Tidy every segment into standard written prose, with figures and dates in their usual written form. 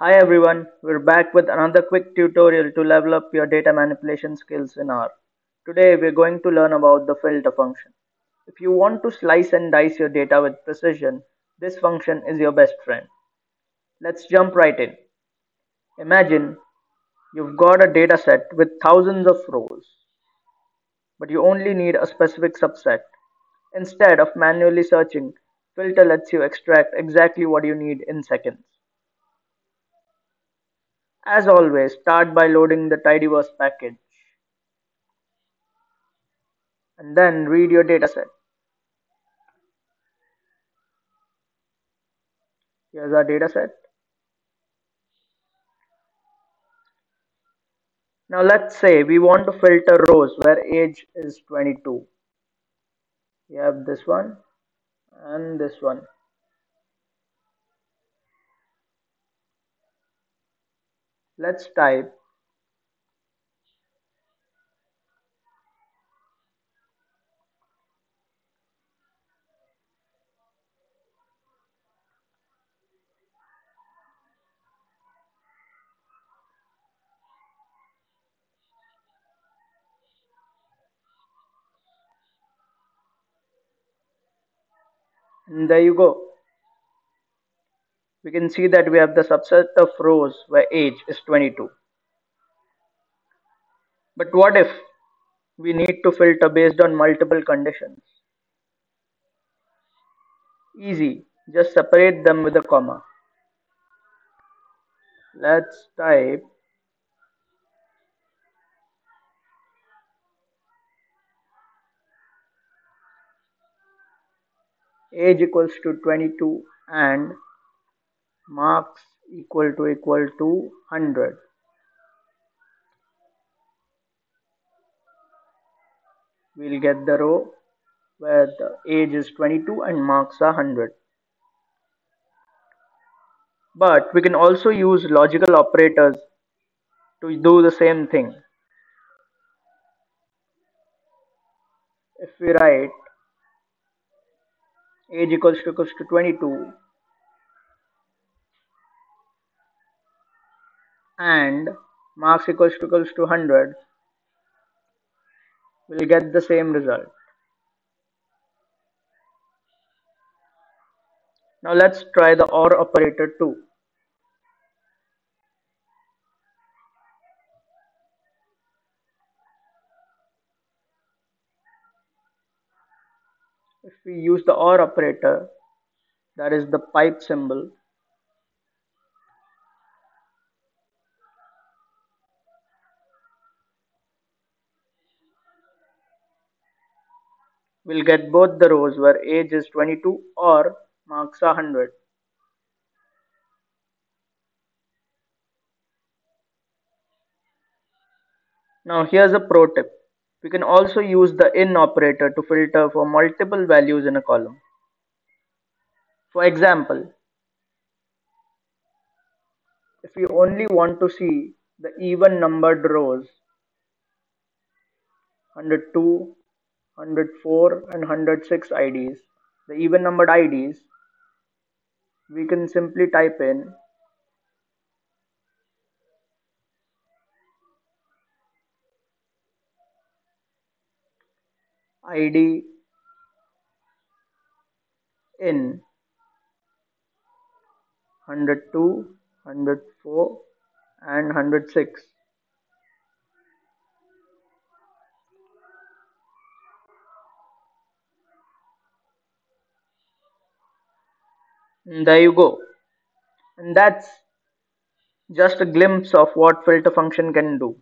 Hi everyone, we're back with another quick tutorial to level up your data manipulation skills in R. Today we're going to learn about the filter function. If you want to slice and dice your data with precision, this function is your best friend. Let's jump right in. Imagine you've got a data set with thousands of rows, but you only need a specific subset. Instead of manually searching, filter lets you extract exactly what you need in seconds. As always, start by loading the tidyverse package and then read your dataset. Here's our dataset. Now let's say we want to filter rows where age is 22. We have this one and this one. Let's type and there you go. We can see that we have the subset of rows where age is 22. But what if we need to filter based on multiple conditions? Easy, just separate them with a comma. Let's type age equals to 22 and marks equal to 100. We'll get the row where the age is 22 and marks are 100. But we can also use logical operators to do the same thing. If we write age equals to 22 and marks equals to 100, we'll get the same result. Now let's try the OR operator too. If we use the OR operator, that is the pipe symbol, we'll get both the rows where age is 22 or marks are 100. Now here's a pro tip. We can also use the in operator to filter for multiple values in a column. For example, if we only want to see the even numbered rows 102, 104 and 106 IDs, the even numbered IDs, we can simply type in ID in 102, 104 and 106. And there you go. And that's just a glimpse of what filter function can do.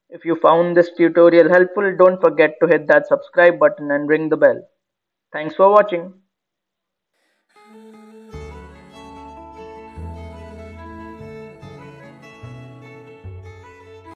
If you found this tutorial helpful, don't forget to hit that subscribe button and ring the bell. Thanks for watching.